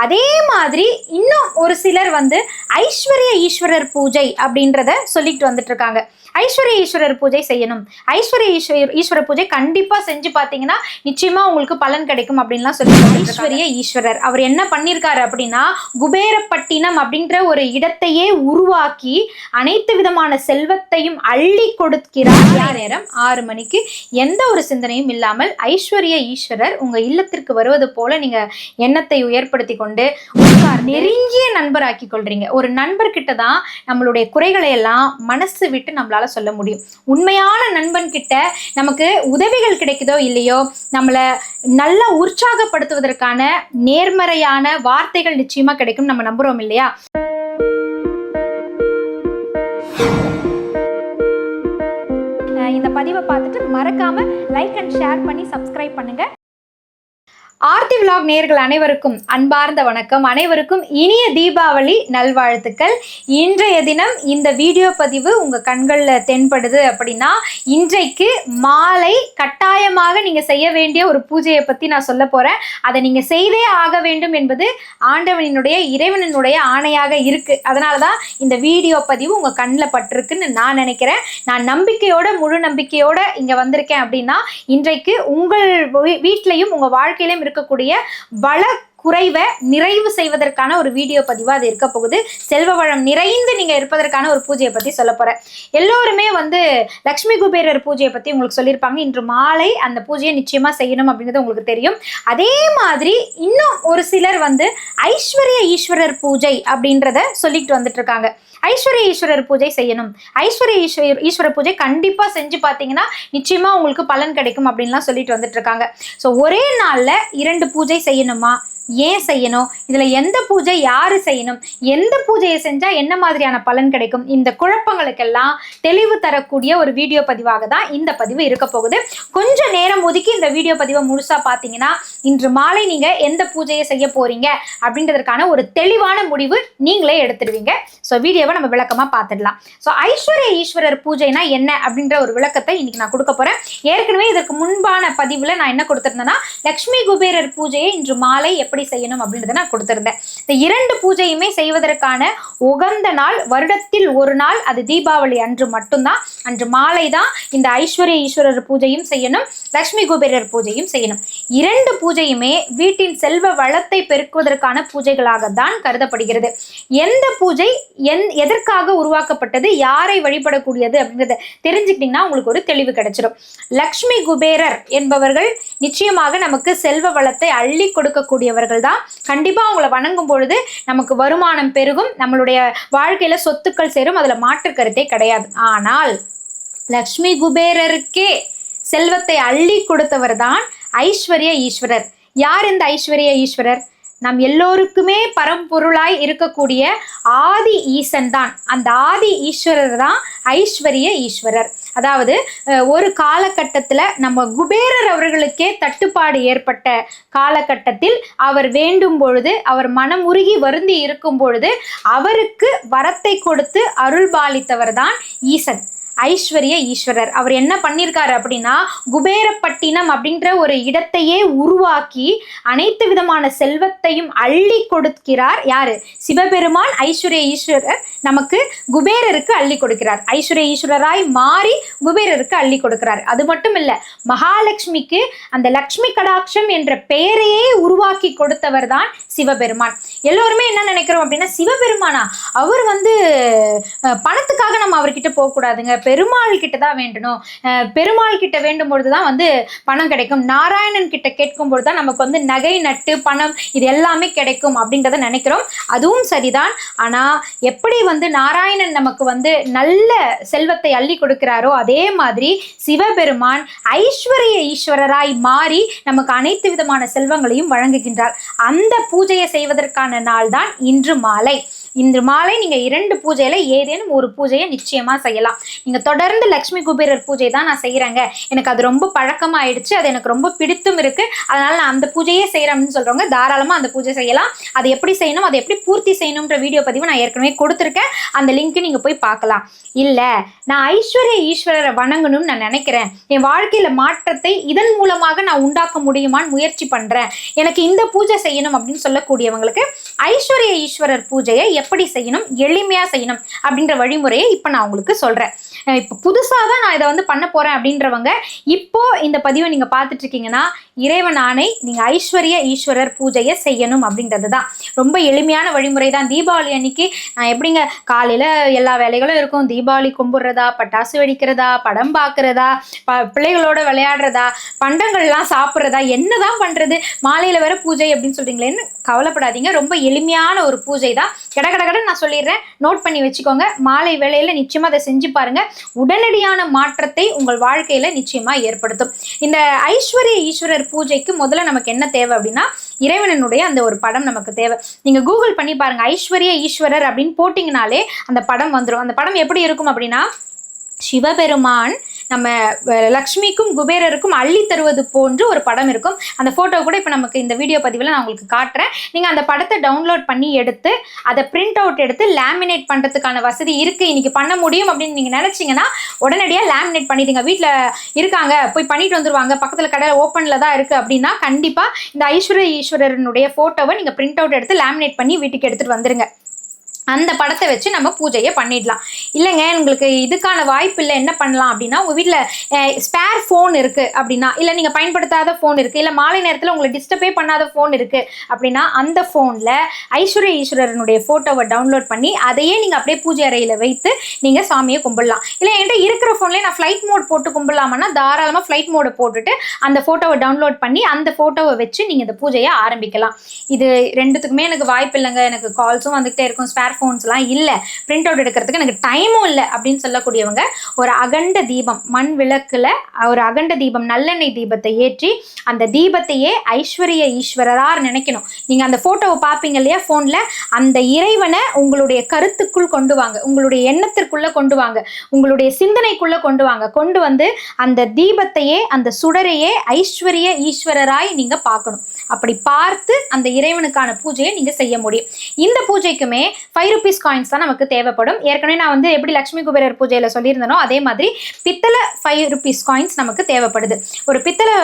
அதே மாதிரி இன்னும் ஒரு சிலர் வந்து ஐஸ்வர்ய ஈஸ்வரர் பூஜை அப்படின்றத சொல்லிட்டு வந்துட்டு இருக்காங்க. ஐஸ்வர்ய ஈஸ்வரர் பூஜை செய்யணும், ஐஸ்வர்ய ஈஸ்வரர் பூஜை கண்டிப்பா செஞ்சு பாத்தீங்கன்னா நிச்சயமா உங்களுக்கு பலன் கிடைக்கும் அப்படின்லாம் சொல்லி. ஐஸ்வர்ய ஈஸ்வரர் அவர் என்ன பண்ணிருக்காரு அப்படின்னா, குபேரப்பட்டினம் அப்படின்ற ஒரு இடத்தையே உருவாக்கி அனைத்து விதமான செல்வத்தையும் அள்ளி கொடுக்கிறார். நேரம் 6 மணிக்கு எந்த ஒரு சிந்தனையும் இல்லாமல் ஐஸ்வர்ய ஈஸ்வரர் உங்க இல்லத்திற்கு வருவது போல நீங்க எண்ணத்தை உயர்படுத்தி கொண்டு நெருங்கிய நண்பராக்கி கொள்றீங்க. ஒரு நண்பர்கிட்ட தான் நம்மளுடைய குறைகளை எல்லாம் மனசு விட்டு நம்மளால சொல்ல முடியும். உண்மையான நண்பன் கிட்ட நமக்கு உதவிகள் கிடைக்குதோ இல்லையோ, நம்மளை நல்லா உற்சாகப்படுத்துவதற்கான நேர்மறையான வார்த்தைகள் நிச்சயமா கிடைக்கும், நம்ம நம்புறோம் இல்லையா? இந்த பதிவை பார்த்துட்டு மறக்காம லைக் அண்ட் ஷேர் பண்ணி சப்ஸ்கிரைப் பண்ணுங்க. ஆர்த்தி விலாக் நேயர்கள் அனைவருக்கும் அன்பார்ந்த வணக்கம். அனைவருக்கும் இனிய தீபாவளி நல்வாழ்த்துக்கள். இன்றைய தினம் இந்த வீடியோ பதிவு உங்கள் கண்களில் தென்படுது அப்படின்னா, இன்றைக்கு மாலை கட்டாயமாக நீங்கள் செய்ய வேண்டிய ஒரு பூஜையை பற்றி நான் சொல்ல போகிறேன். அதை நீங்கள் செய்தே ஆக வேண்டும் என்பது ஆண்டவனினுடைய இறைவனினுடைய ஆணையாக இருக்குது. அதனால தான் இந்த வீடியோ பதிவு உங்கள் கண்ணில் பட்டிருக்குன்னு நான் நினைக்கிறேன். நான் நம்பிக்கையோட முழு நம்பிக்கையோடு இங்கே வந்திருக்கேன் அப்படின்னா, இன்றைக்கு உங்கள் வீட்டிலையும் உங்கள் வாழ்க்கையிலையும் இருக்கக்கூடிய வள குறைவை நிறைவு செய்வதற்கான ஒரு வீடியோ பதிவா அது இருக்க போகுது. செல்வ வளம் நிறைந்து நீங்க இருப்பதற்கான ஒரு பூஜையை பத்தி சொல்ல போறேன். எல்லோருமே வந்து லக்ஷ்மி குபேரர் பூஜையை பத்தி உங்களுக்கு சொல்லியிருப்பாங்க. இன்று மாலை அந்த பூஜையை நிச்சயமா செய்யணும் அப்படிங்கிறது உங்களுக்கு தெரியும். அதே மாதிரி இன்னும் ஒரு சிலர் வந்து ஐஸ்வர்ய ஈஸ்வரர் பூஜை அப்படின்றத சொல்லிட்டு வந்துட்டு இருக்காங்க. ஐஸ்வர்ய ஈஸ்வரர் பூஜை செய்யணும், ஐஸ்வர்ய ஈஸ்வரர் பூஜை கண்டிப்பா செஞ்சு பார்த்தீங்கன்னா நிச்சயமா உங்களுக்கு பலன் கிடைக்கும் அப்படின்லாம் சொல்லிட்டு வந்துட்டு இருக்காங்க. ஸோ ஒரே நாள்ல 2 பூஜை செய்யணுமா, ஏன் செய்யணும், இதுல எந்த பூஜை யாரு செய்யணும், எந்த பூஜையை செஞ்சா என்ன மாதிரியான பலன் கிடைக்கும், இந்த குழப்பங்களுக்கெல்லாம் தெளிவு தரக்கூடிய ஒரு வீடியோ பதிவாக தான் இந்த பதிவு இருக்க போகுது. கொஞ்சம் நேரம் ஒதுக்கி இந்த வீடியோ பதிவை முழுசா பார்த்தீங்கன்னா இன்று மாலை நீங்க எந்த பூஜையை செய்ய போறீங்க அப்படின்றதுக்கான ஒரு தெளிவான முடிவு நீங்களே எடுத்துடுவீங்க. ஸோ வீடியோவை நம்ம விளக்கமா பார்த்துடலாம். ஸோ ஐஸ்வர்ய ஈஸ்வரர் பூஜைனா என்ன அப்படின்ற ஒரு விளக்கத்தை இன்னைக்கு நான் கொடுக்க போறேன். ஏற்கனவே இதற்கு முன்பான பதிவுல நான் என்ன கொடுத்திருந்தேன்னா, லக்ஷ்மி குபேரர் பூஜையை இன்று மாலை எப்படி செய்யணும் அப்படின்றத நான் கொடுத்திருந்தேன். இந்த 2 பூஜையுமே செய்வதற்கான உகந்த நாள் வருடத்தில் ஒரு நாள், அது தீபாவளி அன்று மட்டும்தான். அன்று மாலை தான் இந்த ஐஸ்வர்ய ஈஸ்வரர் பூஜையும் செய்யணும், லக்ஷ்மி குபேரர் பூஜையும் செய்யணும். 2 பூஜையுமே வீட்டின் செல்வ வளத்தை பெருக்குவதற்கான பூஜைகளாக தான் கருதப்படுகிறது. எந்த பூஜை எதற்காக உருவாக்கப்பட்டது, யாரை வழிபடக்கூடியது அப்படின்றத தெரிஞ்சுக்கிட்டீங்கன்னா உங்களுக்கு ஒரு தெளிவு கிடைச்சிடும். லக்ஷ்மி குபேரர் என்பவர்கள் நிச்சயமாக நமக்கு செல்வ வளத்தை அள்ளி கொடுக்கக்கூடியவர்கள் தான். கண்டிப்பா அவங்களை வணங்கும் பொழுது நமக்கு வருமானம் பெருகும், நம்மளுடைய வாழ்க்கையில சொத்துக்கள் சேரும், அதுல மாற்று கருத்தே கிடையாது. ஆனால் லக்ஷ்மி குபேரருக்கே செல்வத்தை அள்ளி கொடுத்தவர் தான் ஐஸ்வர்ய ஈஸ்வரர். யார் இந்த ஐஸ்வர்ய ஈஸ்வரர்? நம் எல்லோருக்குமே பரம்பொருளாய் இருக்கக்கூடிய ஆதி ஈசன் தான். அந்த ஆதி ஈஸ்வரர் தான் ஐஸ்வர்ய ஈஸ்வரர். அதாவது ஒரு காலகட்டத்தில் நம்ம குபேரர் அவர்களுக்கே தட்டுப்பாடு ஏற்பட்ட காலகட்டத்தில் அவர் வேண்டும் பொழுது, அவர் மனமுருகி வருந்தி இருக்கும் பொழுது அவருக்கு வரத்தை கொடுத்து அருள் பாலித்தவர் தான் ஈசன், ஐஸ்வர்ய ஈஸ்வரர். அவர் என்ன பண்ணியிருக்காரு அப்படின்னா, குபேரப்பட்டினம் அப்படின்ற ஒரு இடத்தையே உருவாக்கி அனைத்து விதமான செல்வத்தையும் அள்ளி கொடுக்கிறார். யாரு? சிவபெருமான் ஐஸ்வர்ய ஈஸ்வரர் நமக்கு குபேரருக்கு அள்ளி கொடுக்கிறார். ஐஸ்வர்ய ஈஸ்வரராய் மாறி குபேரருக்கு அள்ளி கொடுக்கிறார். அது மட்டும் இல்ல, மகாலட்சுமிக்கு அந்த லக்ஷ்மி கடாட்சம் என்ற பெயரையே உருவாக்கி கொடுத்தவர் தான் சிவபெருமான். எல்லோருமே என்ன நினைக்கிறோம் அப்படின்னா, சிவபெருமானா அவர் வந்து பணத்துக்காக நம்ம அவர்கிட்ட போகக்கூடாதுங்க, பெருமாள் கிட்ட தான் வேண்டணும், பெருமாள் கிட்ட வேண்டும் பொழுதுதான் வந்து பணம் கிடைக்கும், நாராயணன் கிட்ட கேட்கும் பொழுதுதான் நமக்கு வந்து நகை நட்டு பணம் இது எல்லாமே கிடைக்கும் அப்படின்றத நினைக்கிறோம். அதுவும் சரிதான். ஆனா எப்படி வந்து நாராயணன் நமக்கு வந்து நல்ல செல்வத்தை அள்ளி கொடுக்கிறாரோ, அதே மாதிரி சிவபெருமான் ஐஸ்வர்ய ஈஸ்வரராய் மாறி நமக்கு அனைத்து விதமான செல்வங்களையும் வழங்குகின்றார். அந்த பூஜையை செய்வதற்கான நாள் தான் இன்று மாலை. இன்று மாலை நீங்க 2 பூஜையில ஏதேனும் ஒரு பூஜையை நிச்சயமா செய்யலாம். நீங்க தொடர்ந்து லட்சுமி குபேரர் பூஜை தான் நான் செய்யறேங்க, எனக்கு அது ரொம்ப பழக்கமாயிடுச்சு, அது எனக்கு ரொம்ப பிடித்தும் இருக்கு, அதனால நான் அந்த பூஜையே செய்யறேன்னு சொல்றவங்க தாராளமா அந்த பூஜை செய்யலாம். அது எப்படி செய்யணும், அதை எப்படி பூர்த்தி செய்யணும்ன்ற வீடியோ பதிவு நான் ஏற்கனவே கொடுத்துருக்கேன், அந்த லிங்க் நீங்க போய் பார்க்கலாம். இல்ல நான் ஐஸ்வர்ய ஈஸ்வரரை வணங்கணும்னு நான் நினைக்கிறேன், என் வாழ்க்கையில மாற்றத்தை இதன் மூலமாக நான் உண்டாக்க முடியுமான்னு முயற்சி பண்றேன், எனக்கு இந்த பூஜை செய்யணும் அப்படின்னு சொல்லக்கூடியவங்களுக்கு ஐஸ்வர்ய ஈஸ்வரர் பூஜையை எப்படி செய்யணும், எளிமையா செய்யணும் அப்படின்ற வழிமுறையை இப்ப நான் உங்களுக்கு சொல்றேன். இப்போ புதுசாக தான் நான் இதை பண்ண போறேன் அப்படின்றவங்க இப்போ இந்த பதிவை நீங்க பார்த்துட்டு இருக்கீங்கன்னா, இறைவன் ஆணை, நீங்க ஐஸ்வர்ய ஈஸ்வரர் பூஜையை செய்யணும் அப்படின்றது தான். ரொம்ப எளிமையான வழிமுறை தான். தீபாவளி அன்னைக்கு நான் எப்படிங்க காலையில எல்லா வேலைகளும் இருக்கும், தீபாவளி கும்பிடுறதா, பட்டாசு வெடிக்கிறதா, படம் பார்க்கறதா, பிள்ளைகளோட விளையாடுறதா, பண்டங்கள்லாம் சாப்பிட்றதா, என்னதான் பண்றது, மாலையில வேற பூஜை அப்படின்னு சொல்றீங்களேன்னு கவலைப்படாதீங்க. ரொம்ப எளிமையான ஒரு பூஜை தான். கடகடகட நான் சொல்லிடுறேன், நோட் பண்ணி வச்சுக்கோங்க. மாலை வேளையில நிச்சயமா அதை செஞ்சு பாருங்க, உடனடியான மாற்றத்தை உங்கள் வாழ்க்கையில நிச்சயமா ஏற்படுத்தும். இந்த ஐஸ்வர்ய ஈஸ்வரர் பூஜைக்கு முதல்ல நமக்கு என்ன தேவை அப்படின்னா, இறைவனுடைய அந்த ஒரு படம் நமக்கு தேவை. நீங்க கூகுள் பண்ணி பாருங்க, ஐஸ்வர்ய ஈஸ்வரர் அப்படின்னு போட்டிங்கனாலே அந்த படம் வந்துடும். அந்த படம் எப்படி இருக்கும் அப்படின்னா, சிவபெருமான் நம்ம லக்ஷ்மிக்கும் குபேரருக்கும் அள்ளி தருவது போன்று ஒரு படம் இருக்கும். அந்த ஃபோட்டோ கூட இப்போ நமக்கு இந்த வீடியோ பதிவில் நான் உங்களுக்கு காட்டுறேன். நீங்கள் அந்த படத்தை டவுன்லோட் பண்ணி எடுத்து அதை பிரிண்ட் அவுட் எடுத்து லேமினேட் பண்ணுறதுக்கான வசதி இருக்குது, இன்னைக்கு பண்ண முடியும் அப்படின்னு நீங்கள் நினச்சிங்கன்னா உடனடியாக லேமினேட் பண்ணிடுங்க. வீட்டில் இருக்காங்க போய் பண்ணிட்டு வந்துருவாங்க, பக்கத்தில் கடை ஓப்பனில் தான் இருக்குது அப்படின்னா கண்டிப்பாக இந்த ஐஸ்வர்ய ஈஸ்வரனுடைய ஃபோட்டோவை நீங்கள் பிரிண்ட் அவுட் எடுத்து லேமினேட் பண்ணி வீட்டுக்கு எடுத்துகிட்டு வந்துருங்க. அந்த படத்தை வச்சு நம்ம பூஜையை பண்ணிடலாம். இல்லைங்க உங்களுக்கு இதுக்கான வாய்ப்பு இல்லை, என்ன பண்ணலாம் அப்படின்னா, உங்கள் வீட்டில் ஸ்பேர் ஃபோன் இருக்குது அப்படின்னா, இல்லை நீங்கள் பயன்படுத்தாத ஃபோன் இருக்குது, இல்லை மாலை நேரத்தில் உங்களை டிஸ்டர்பே பண்ணாத ஃபோன் இருக்குது அப்படின்னா, அந்த ஃபோனில் ஐஸ்வர்ய ஈஸ்வரனுடைய ஃபோட்டோவை டவுன்லோட் பண்ணி அதையே நீங்கள் அப்படியே பூஜை அறையில் வைத்து நீங்கள் சாமியை கும்பிடலாம். இல்லை என்கிட்ட இருக்கிற ஃபோன்லேயே நான் ஃப்ளைட் மோட் போட்டு கும்பிடலாமன்னா தாராளமாக ஃப்ளைட் மோடை போட்டுட்டு அந்த ஃபோட்டோவை டவுன்லோட் பண்ணி அந்த ஃபோட்டோவை வச்சு நீங்கள் இந்த பூஜையை ஆரம்பிக்கலாம். இது ரெண்டுத்துக்குமே எனக்கு வாய்ப்பு இல்லைங்க, எனக்கு கால்ஸும் வந்துகிட்டே இருக்கும், ஸ்பேர் ஃபோன்ஸ்லாம் இல்லை, பிரிண்ட் அவுட் எடுக்கிறதுக்கு எனக்கு டைமும் இல்லை அப்படின்னு சொல்லக்கூடியவங்க ஒரு அகண்ட தீபம், மண் விளக்குல ஒரு அகண்ட தீபம், நல்லெண்ணெய் தீபத்தை ஏற்றி அந்த தீபத்தையே ஐஸ்வர்ய ஈஸ்வரரா நினைக்கணும். நீங்க அந்த போட்டோவை பார்ப்பீங்க இல்லையா போன்ல, அந்த இறைவனை உங்களுடைய கருத்துக்குள் கொண்டு வாங்க, உங்களுடைய எண்ணத்திற்குள்ள கொண்டு வாங்க, உங்களுடைய சிந்தனைக்குள்ள கொண்டு வாங்க. கொண்டு வந்து அந்த தீபத்தையே, அந்த சுடரையே ஐஸ்வர்ய ஈஸ்வரராய் நீங்க பார்க்கணும். அப்படி பார்த்து அந்த இறைவனுக்கான பூஜையை நீங்க செய்ய முடியும். இந்த பூஜைக்குமே 5 rupees காயின்ஸ் தான் நமக்கு தேவைப்படும். ஏற்கனவே நான் எப்படி லட்சுமி குபேரர் பூஜையில சொல்லியிருந்தனோ அதே மாதிரி பித்தளை 5 rupees காயின்ஸ் நமக்கு தேவைப்படுது. ஒரு பித்தளை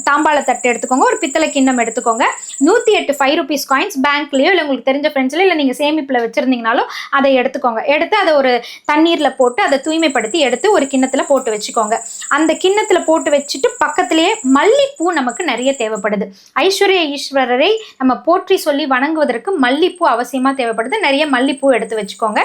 தாம்பாள தட்டு எடுத்துக்கோங்க, ஒரு பித்தளை கிண்ணம் எடுத்துக்கோங்க, 108 5 rupees காயின்ஸ் பேங்க்லயோ இல்லை உங்களுக்கு தெரிஞ்ச ஃப்ரெண்ட்ஸ்ல இல்லை நீங்க சேமிப்புல வச்சிருந்தீங்கனாலும் அதை எடுத்துக்கோங்க. எடுத்து அதை ஒரு தண்ணீர்ல போட்டு அதை தூய்மைப்படுத்தி எடுத்து ஒரு கிண்ணத்துல போட்டு வச்சுக்கோங்க. அந்த கிண்ணத்துல போட்டு வச்சுட்டு பக்கத்திலேயே மல்லிப்பூ நமக்கு நிறைய தேவைப்படுது. ஐஸ்வர்ய ஈஸ்வரரை நம்ம போற்றி சொல்லி வணங்குவதற்கு மல்லிப்பூ அவசியமா தேவைப்படுது. நிறைய மல்லிப்பூ எடுத்து வச்சுக்கோங்க.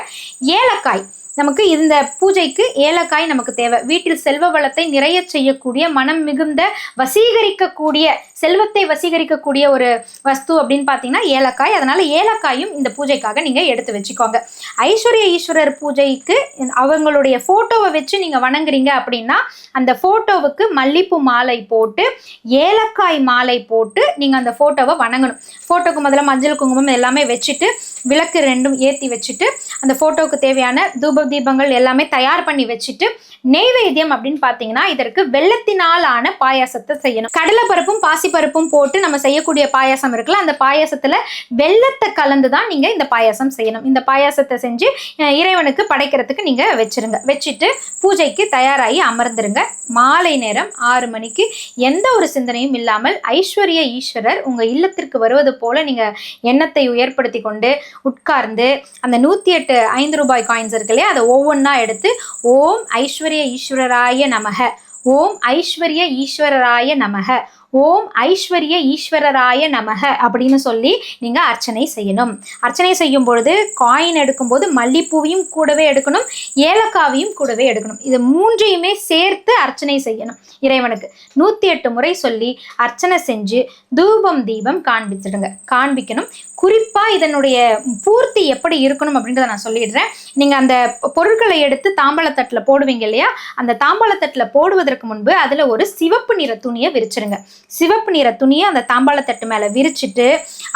ஏலக்காய், நமக்கு இந்த பூஜைக்கு ஏலக்காய் நமக்கு தேவை. வீட்டில் செல்வ வளத்தை நிறைய செய்யக்கூடிய, மனம் மிகுந்த வசீகரிக்கக்கூடிய, செல்வத்தை வசீகரிக்கக்கூடிய ஒரு வஸ்து அப்படின்னு பார்த்தீங்கன்னா ஏலக்காய். அதனால ஏலக்காயும் இந்த பூஜைக்காக நீங்க எடுத்து வச்சுக்கோங்க. ஐஸ்வர்ய ஈஸ்வரர் பூஜைக்கு அவங்களுடைய போட்டோவை வச்சு நீங்க வணங்குறீங்க அப்படின்னா அந்த போட்டோவுக்கு மல்லிப்பூ மாலை போட்டு ஏலக்காய் மாலை போட்டு நீங்க அந்த போட்டோவை வணங்கணும். போட்டோக்கு முதல்ல மஞ்சள் குங்குமம் எல்லாமே வச்சுட்டு விளக்கு 2 ஏற்றி வச்சுட்டு அந்த போட்டோவுக்கு தேவையான தூப தீபங்கள் எல்லாமே தயார் பண்ணி வச்சுட்டு நெய்வேத்தியம் அப்படின்னு பார்த்தீங்கன்னா இதற்கு வெள்ளத்தினால் ஆன பாயாசத்தை செய்யணும். கடலை பருப்பும் பாசி பருப்பும் போட்டு நம்ம செய்யக்கூடிய பாயாசம் இருக்குல்ல, அந்த பாயாசத்துல வெள்ளத்தை கலந்து தான் நீங்க இந்த பாயாசம் செய்யணும். இந்த பாயாசத்தை செஞ்சு இறைவனுக்கு படைக்கிறதுக்கு நீங்க வச்சிருங்க. வச்சுட்டு பூஜைக்கு தயாராகி அமர்ந்துருங்க. மாலை நேரம் 6 மணிக்கு எந்த ஒரு சிந்தனையும் இல்லாமல் ஐஸ்வர்ய ஈஸ்வரர் உங்க இல்லத்திற்கு வருவது போல நீங்க எண்ணத்தை உயர்படுத்தி கொண்டு உட்கார்ந்து அந்த 108 5 ரூபாய் காயின்ஸ் இருக்கு இல்லையா, அதை ஒவ்வொன்றா எடுத்து ஓம் ஐஸ்வர்ய ஈஸ்வரராய நமக, ஓம் ஐஸ்வர்ய ஈஸ்வரராய நமக, ஓம் ஐஸ்வர்ய ஈஸ்வரராய நமக அப்படின்னு சொல்லி நீங்க அர்ச்சனை செய்யணும். அர்ச்சனை செய்யும் பொழுது காயின் எடுக்கும்போது மல்லிப்பூவையும் கூடவே எடுக்கணும், ஏலக்காவையும் கூடவே எடுக்கணும். இது 3ஐயுமே சேர்த்து அர்ச்சனை செய்யணும். இறைவனுக்கு 108 முறை சொல்லி அர்ச்சனை செஞ்சு தூபம் தீபம் காண்பிக்கணும். குறிப்பா இதனுடைய பூர்த்தி எப்படி இருக்கணும் அப்படின்றத நான் சொல்லிடுறேன். நீங்க அந்த பொருட்களை எடுத்து தாம்பாளத்தட்டுல போடுவீங்க இல்லையா, அந்த தாம்பாளத்தட்டுல போடுவதற்கு முன்பு அதுல ஒரு சிவப்பு நிற துணியை விரிச்சிருங்க. சிவப்பு நிற துணியை அந்த தாம்பாளத்தட்டு மேல விரிச்சிட்டு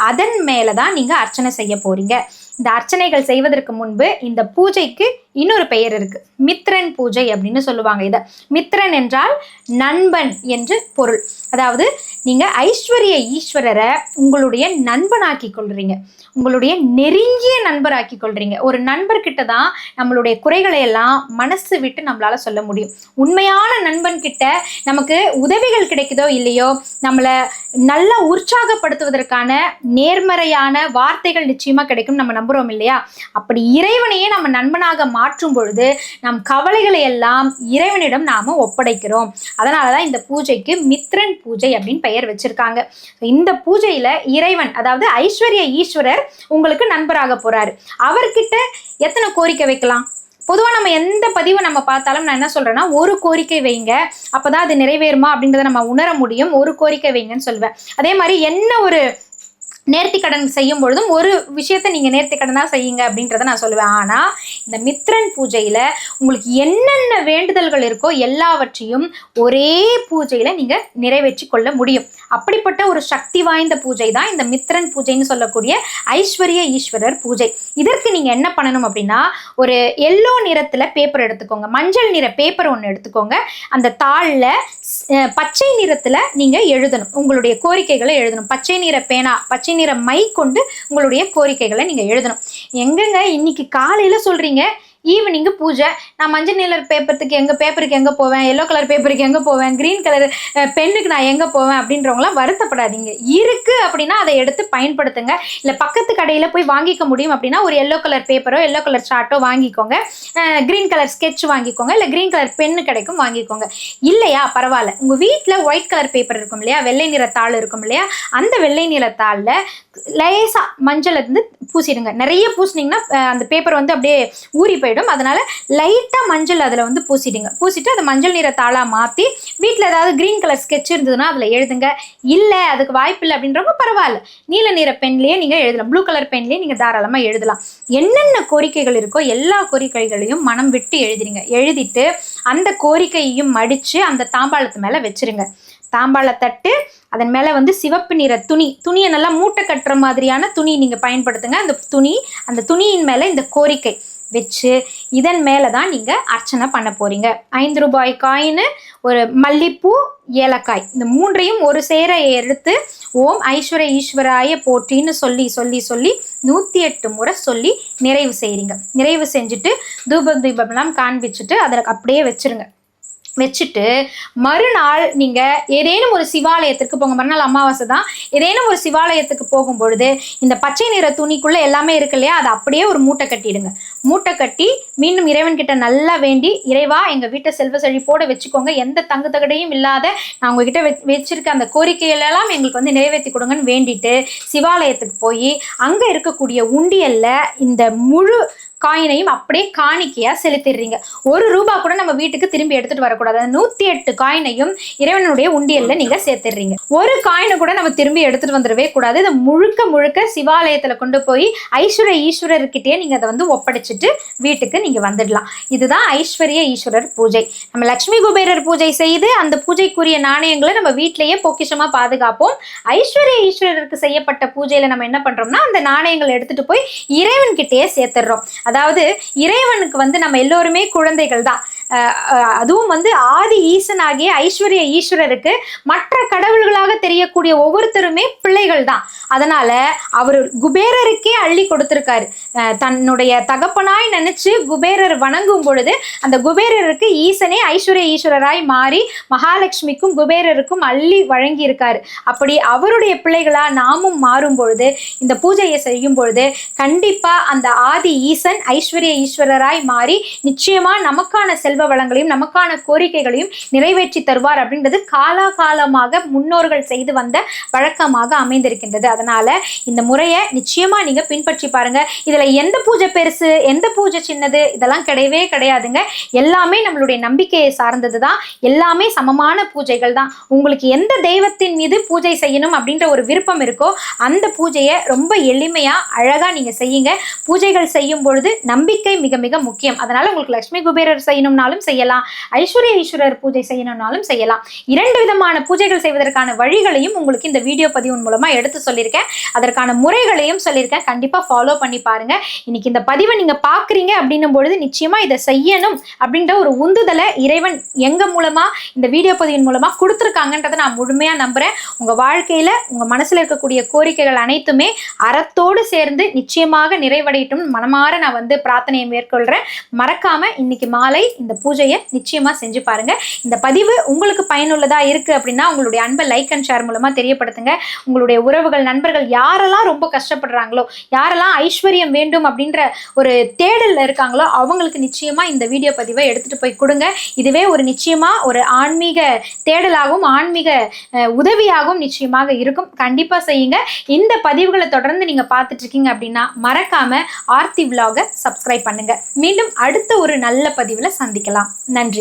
அதன் மேலதான் நீங்க அர்ச்சனை செய்ய போறீங்க. இந்த அர்ச்சனைகள் செய்வதற்கு முன்பு இந்த பூஜைக்கு இன்னொரு பெயர் இருக்கு, மித்ரன் பூஜை அப்படின்னு சொல்லுவாங்க. இதை மித்ரன் என்றால் நண்பன் என்று பொருள். அதாவது நீங்க ஐஸ்வர்ய ஈஸ்வரரை உங்களுடைய நண்பனாக்கி கொள்றீங்க, உங்களுடைய நெருங்கிய நண்பராக்கி கொள்றீங்க. ஒரு நண்பர்கிட்ட தான் நம்மளுடைய குறைகளை எல்லாம் மனசு விட்டு நம்மளால சொல்ல முடியும். உண்மையான நண்பன் கிட்ட நமக்கு உதவிகள் கிடைக்குதோ இல்லையோ, நம்மளை நல்லா உற்சாகப்படுத்துவதற்கான நேர்மறையான வார்த்தைகள் நிச்சயமா கிடைக்கும், நம்ம நம்புறோம் இல்லையா? அப்படி இறைவனையே நம்ம நண்பனாக மாற்றும் பொழுது நம் கவலைகளை எல்லாம் இறைவனிடம் நாம ஒப்படைக்கிறோம். அதனாலதான் இந்த பூஜைக்கு மித்ரன் பூஜை அப்படின்னு பெயர் வச்சிருக்காங்க. இந்த பூஜையில இறைவன், அதாவது ஐஸ்வர்ய ஈஸ்வரர் உங்களுக்கு நண்பராக போறாரு. அவர்கிட்ட எத்தனை கோரிக்கை வைக்கலாம்? பொதுவாக நம்ம எந்த பதிவை நம்ம பார்த்தாலும் நான் என்ன சொல்றேன்னா, ஒரு கோரிக்கை வைங்க, அப்பதான் அது நிறைவேறுமா அப்படின்றத நம்ம உணர முடியும். ஒரு கோரிக்கை வைங்கன்னு சொல்லுவேன். அதே மாதிரி என்ன ஒரு நேர்த்திக்கடன் செய்யும் பொழுதும் ஒரு விஷயத்த நீங்க நேர்த்திக்கடனா செய்யுங்க அப்படின்றத நான் சொல்லுவேன். ஆனா இந்த மித்ரன் பூஜையில உங்களுக்கு என்னென்ன வேண்டுதல்கள் இருக்கோ எல்லாவற்றையும் ஒரே பூஜையில நீங்க நிறைவேற்றி கொள்ள முடியும். அப்படிப்பட்ட ஒரு சக்தி வாய்ந்த பூஜை தான் இந்த மித்ரன் பூஜைன்னு சொல்லக்கூடிய ஐஸ்வர்ய ஈஸ்வரர் பூஜை. இதற்கு நீங்க என்ன பண்ணணும் அப்படின்னா, ஒரு எல்லோ நிறத்துல பேப்பர் எடுத்துக்கோங்க, மஞ்சள் நிற பேப்பர் ஒன்று எடுத்துக்கோங்க. அந்த தாள்ல பச்சை நிறத்துல நீங்க எழுதணும், உங்களுடைய கோரிக்கைகளை எழுதணும். பச்சை நிற பேனா, பச்சை நிற மை கொண்டு உங்களுடைய கோரிக்கைகளை நீங்க எழுதணும். எங்கங்க இன்னைக்கு காலையில சொல்றீங்க ஈவினிங்கு பூஜை, நான் மஞ்சள் நிற பேப்பருக்கு எங்கே போவேன், எல்லோ கலர் பேப்பருக்கு எங்கே போவேன், கிரீன் கலர் பெண்ணுக்கு நான் எங்கே போவேன் அப்படின்றவங்களாம் வருத்தப்படாதீங்க. இருக்குது அப்படின்னா அதை எடுத்து பயன்படுத்துங்க. இல்லை பக்கத்து கடையில் போய் வாங்கிக்க முடியும் அப்படின்னா ஒரு எல்லோ கலர் பேப்பரோ எல்லோ கலர் சார்ட்டோ வாங்கிக்கோங்க, கிரீன் கலர் ஸ்கெட்ச் வாங்கிக்கோங்க, இல்லை கிரீன் கலர் பென்னு கிடைக்கும் வாங்கிக்கோங்க. இல்லையா பரவாயில்ல, உங்கள் வீட்டில் ஒயிட் கலர் பேப்பர் இருக்கும் இல்லையா, வெள்ளை நிற தாள் இருக்கும் இல்லையா, அந்த வெள்ளை நிற தாளில் லேசாக மஞ்சளை வந்து பூசிடுங்க. நிறைய பூசினீங்கன்னா அந்த பேப்பர் வந்து அப்படியே ஊறி போயிடும். அதனால லைட்டாக மஞ்சள் அதில் வந்து பூசிட்டு அதை மஞ்சள் நிற தாளாக மாற்றி வீட்டில் ஏதாவது கிரீன் கலர் ஸ்கெட்ச் இருந்ததுன்னா அதில் எழுதுங்க. இல்லை அதுக்கு வாய்ப்பு இல்லை அப்படின்றவங்க பரவாயில்ல, நீல நிற பென்லேயே நீங்கள் எழுதலாம், ப்ளூ கலர் பென்லேயே நீங்கள் தாராளமாக எழுதலாம். என்னென்ன கோரிக்கைகள் இருக்கோ எல்லா கோரிக்கைகளையும் மனம் விட்டு எழுதிடுங்க. எழுதிட்டு அந்த கோரிக்கையையும் மடித்து அந்த தாம்பாளத்து மேலே வச்சிருங்க. தாம்பாளத்தட்டு அதன் மேலே வந்து சிவப்பு நிற துணியை நல்லா மூட்டை கட்டுற மாதிரியான துணி நீங்கள் பயன்படுத்துங்க. அந்த துணியின் மேலே இந்த கோரிக்கை வச்சு இதன் மேலே தான் நீங்கள் அர்ச்சனை பண்ண போகிறீங்க. 5 ரூபாய் காயின், ஒரு மல்லிப்பூ, ஏலக்காய், இந்த மூன்றையும் ஒரு சேர எடுத்து ஓம் ஐஸ்வர்ய ஈஸ்வராய போற்றின்னு சொல்லி 108 முறை சொல்லி நிறைவு செய்கிறீங்க. நிறைவு செஞ்சுட்டு தீபம்லாம் காண்பிச்சுட்டு அதை அப்படியே வச்சுட்டு மறுநாள் நீங்கள் ஏதேனும் ஒரு சிவாலயத்திற்கு போங்க. மறுநாள் அமாவாசை தான். ஏதேனும் ஒரு சிவாலயத்துக்கு போகும் பொழுது இந்த பச்சை நிற துணிக்குள்ளே எல்லாமே இருக்கு இல்லையா, அதை அப்படியே ஒரு மூட்டை கட்டிடுங்க. மூட்டை கட்டி மீண்டும் இறைவன்கிட்ட நல்லா வேண்டி, இறைவா எங்கள் வீட்டை செல்வ செழிப்போடு வச்சுக்கோங்க, எந்த தங்கு தகடையும் இல்லாத நான் உங்ககிட்ட வச்சிருக்க அந்த கோரிக்கைகளெல்லாம் எங்களுக்கு வந்து நிறைவேற்றி கொடுங்கன்னு வேண்டிட்டு சிவாலயத்துக்கு போய் அங்கே இருக்கக்கூடிய உண்டியல்ல இந்த முழு காயினையும் அப்படியே காணிக்கையா செலுத்திடுறீங்க. 1 ரூபா கூட நம்ம வீட்டுக்கு திரும்பி எடுத்துட்டு வரக்கூடாது. 108 காயினையும் இறைவனுடைய உண்டியல்ல நீங்க சேர்த்துடுறீங்க. ஒரு காயினை கூட நம்ம திரும்பி எடுத்துட்டு வந்துடவே கூடாது. இதை முழுக்க சிவாலயத்துல கொண்டு போய் ஐஸ்வர்ய ஈஸ்வரர்கிட்டயே நீங்க அதை வந்து ஒப்படைச்சிட்டு வீட்டுக்கு நீங்க வந்துடலாம். இதுதான் ஐஸ்வர்ய ஈஸ்வரர் பூஜை. நம்ம லட்சுமி குபேரர் பூஜை செய்து அந்த பூஜைக்குரிய நாணயங்களை நம்ம வீட்டிலேயே பொக்கிஷமா பாதுகாப்போம். ஐஸ்வர்ய ஈஸ்வரருக்கு செய்யப்பட்ட பூஜையில நம்ம என்ன பண்றோம்னா அந்த நாணயங்களை எடுத்துட்டு போய் இறைவன் கிட்டேயே சேர்த்துடுறோம். அதாவது இறைவனுக்கு வந்து நம்ம எல்லோருமே குழந்தைகள் தான். அதுவும் வந்து ஆதி ஈசன் ஆகிய ஐஸ்வர்ய ஈஸ்வரருக்கு மற்ற கடவுள்களாக தெரியக்கூடிய ஒவ்வொருத்தருமே பிள்ளைகள் தான். அதனால அவர் குபேரருக்கே அள்ளி கொடுத்திருக்காரு. தன்னுடைய தகப்பனாய் நினைச்சு குபேரர் வணங்கும் பொழுது அந்த குபேரருக்கு ஈசனே ஐஸ்வர்ய ஈஸ்வரராய் மாறி மகாலட்சுமிக்கும் குபேரருக்கும் அள்ளி வழங்கி இருக்காரு. அப்படி அவருடைய பிள்ளைகளா நாமும் மாறும் பொழுது இந்த பூஜையை செய்யும் பொழுது கண்டிப்பா அந்த ஆதி ஈசன் ஐஸ்வர்ய ஈஸ்வரராய் மாறி நிச்சயமா நமக்கான செல்வ வளங்களையும் நமக்கான கோரிக்கைகளையும் நிறைவேற்றி தருவார் அப்படின்றது காலாகாலமாக முன்னோர்கள் செய்து வந்த வழக்கமாக அமைந்திருக்கின்றது. அதனால இந்த முறையை நிச்சயமா நீங்க பின்பற்றி பாருங்க. இதுல எந்த பூஜை பெருசு எந்த பூஜை சின்னது இதெல்லாம் கிடையவே கிடையாதுங்க. எல்லாமே நம்மளுடைய நம்பிக்கையை சார்ந்தது தான். எல்லாமே சமமான பூஜைகள் தான். உங்களுக்கு எந்த தெய்வத்தின் மீது பூஜை செய்யணும் அப்படின்ற ஒரு விருப்பம் இருக்கோ அந்த பூஜையை ரொம்ப எளிமையா அழகா நீங்க செய்யுங்க. பூஜைகள் செய்யும் பொழுது நம்பிக்கை மிக மிக முக்கியம். அதனால உங்களுக்கு லட்சுமி குபேரர் செய்யணும்னாலும் செய்யணும்னாலும் செய்யலாம், ஈஸ்வரர் பூஜை செய்யணும்னாலும் செய்யலாம். 2 விதமான பூஜைகள் செய்வதற்கான வழிகளையும் உங்களுக்கு இந்த வீடியோ பதிவின் மூலமா எடுத்து சொல்லியிருக்கேன். அதற்கான முறைகளையும் சொல்லியிருக்கேன். கண்டிப்பா ஃபாலோ பண்ணி பாருங்க. இன்னைக்கு இந்த பதிவை நீங்க பாக்குறீங்க அப்படின்னும் பொழுது நிச்சயமா இதை செய்யணும் அப்படின்ற ஒரு உந்துதலை இறைவன் எங்க மூலமா இந்த வீடியோ பதிவின் மூலமா கொடுத்துருக்காங்கன்றதை நான் முழுமையா நம்புறேன். உங்க வாழ்க்கையில உங்க மனசுல இருக்கக்கூடிய கோரிக்கைகள் அனைத்துமே அறத்தோடு சேர்ந்து நிச்சயமாக நிறைவடையட்டும் மனமாற நான் பிரார்த்தனையை மேற்கொள்றேன். மறக்காம இன்னைக்கு மாலை இந்த பூஜையை நிச்சயமா செஞ்சு பாருங்க. இந்த பதிவு உங்களுக்கு பயனுள்ளதா இருக்கு அப்படின்னா உங்களுடைய அன்பை லைக் அண்ட் ஷேர் மூலமா தெரியப்படுத்துங்க. உங்களுடைய உறவுகள், நண்பர்கள் யாரெல்லாம் ரொம்ப கஷ்டப்படுறாங்களோ, யாரெல்லாம் ஐஸ்வர்யம் வேண்டும் அப்படின்ற ஒரு தேடல்ல இருக்காங்களோ அவங்களுக்கு நிச்சயமா இந்த வீடியோ பதிவை எடுத்துட்டு போய் கொடுங்க. இதுவே ஒரு நிச்சயமா ஒரு ஆன்மீக தேடலாகவும் ஆன்மீக உதவியாகவும் நிச்சயமாக இருக்கும். கண்டிப்பா செய்யுங்க. இந்த பதிவுகளை தொடர்ந்து நீங்க பார்த்துட்டு இருக்கீங்க அப்படின்னா மறக்காம ஆர்த்தி விலாகை சப்ஸ்கிரைப் பண்ணுங்க. மீண்டும் அடுத்த ஒரு நல்ல பதிவுல சந்திக்கலாம். நன்றி.